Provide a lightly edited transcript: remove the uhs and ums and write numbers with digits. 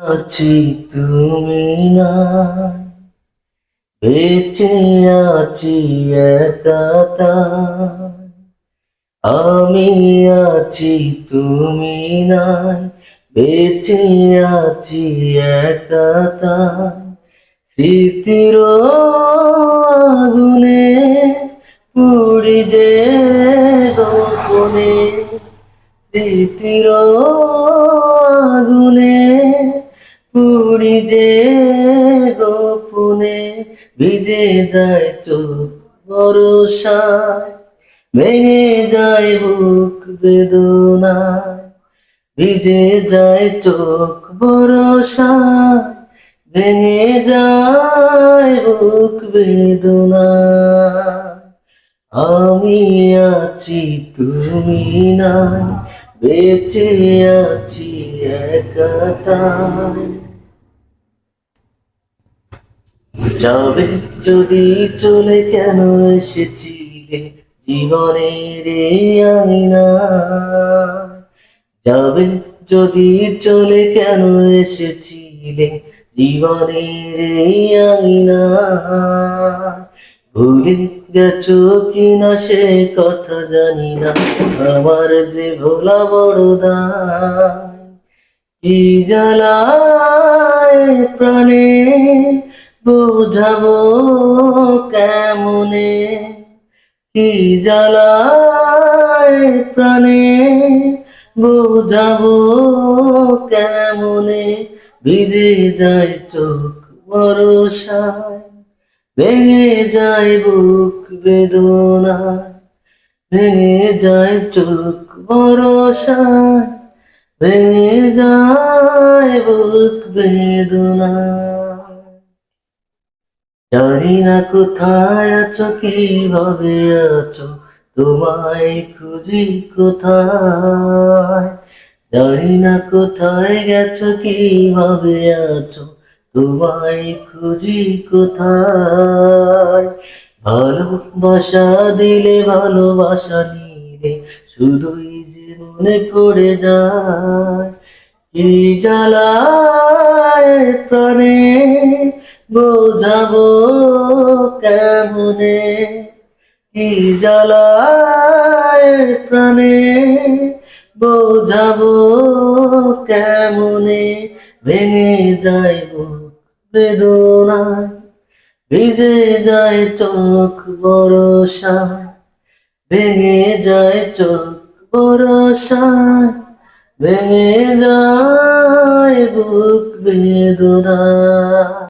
আছি তুমি নাই, বেঁচে আছি একাতাই। আমি আছি তুমি নাই, বেঁচে আছি একাতাই। স্মৃতির আগুনে পুড়ি যে গোপনে, স্মৃতির আগুনে পুড়ি যে গোপনে। ভিজে যায় চোখ বরষায়, ভেঙে যায় বুক বেদনায়। ভিজে যায় চোখ বরষায়, ভেঙে যায় বুক বেদনায়। আমি আছি তুমি নাই, বেঁচে আছি একাতাই। যাবে যদি চলে কেন এসেছিলে জীবনের এই আঙিনায়। যাবে যদি চলে কেন এসেছিলে জীবনের এই আঙিনায়। ভুলে গেছো কিনা সে কথা জানি না, আমার যে ভোলা বড় দায়। কি জ্বালায় প্রাণে বোঝাবো কেমনে, কি জ্বালায় প্রাণে বোঝাবো কেমনে। ভিজে যায় চোখ বরষায়, ভেঙে যায় বুক বেদনায়। ভেঙে যায় চোখ বরষায়, ভেঙে যায় বুক বেদনায়। জানি না কোথায় আছো, কিভাবে আছো, তোমায় খুঁজি কোথায়। জানি না কোথায় গেছো, কিভাবে আছো, তোমায় খুঁজি কোথায়। ভালোবাসা দিলে ভালোবাসা নিলে শুধুই যে মনে পড়ে যায়। কি জ্বালায় প্রাণে বোঝাবো কেমনে, কি জ্বালায় প্রাণে বোঝাবো কেমনে। ভেঙে যায় বুক বেদনায়, ভিজে যায় চোখ বরষায়। ভেঙে যায় চোখ বরষায়, ভেঙে যায় বুক বেদনায়।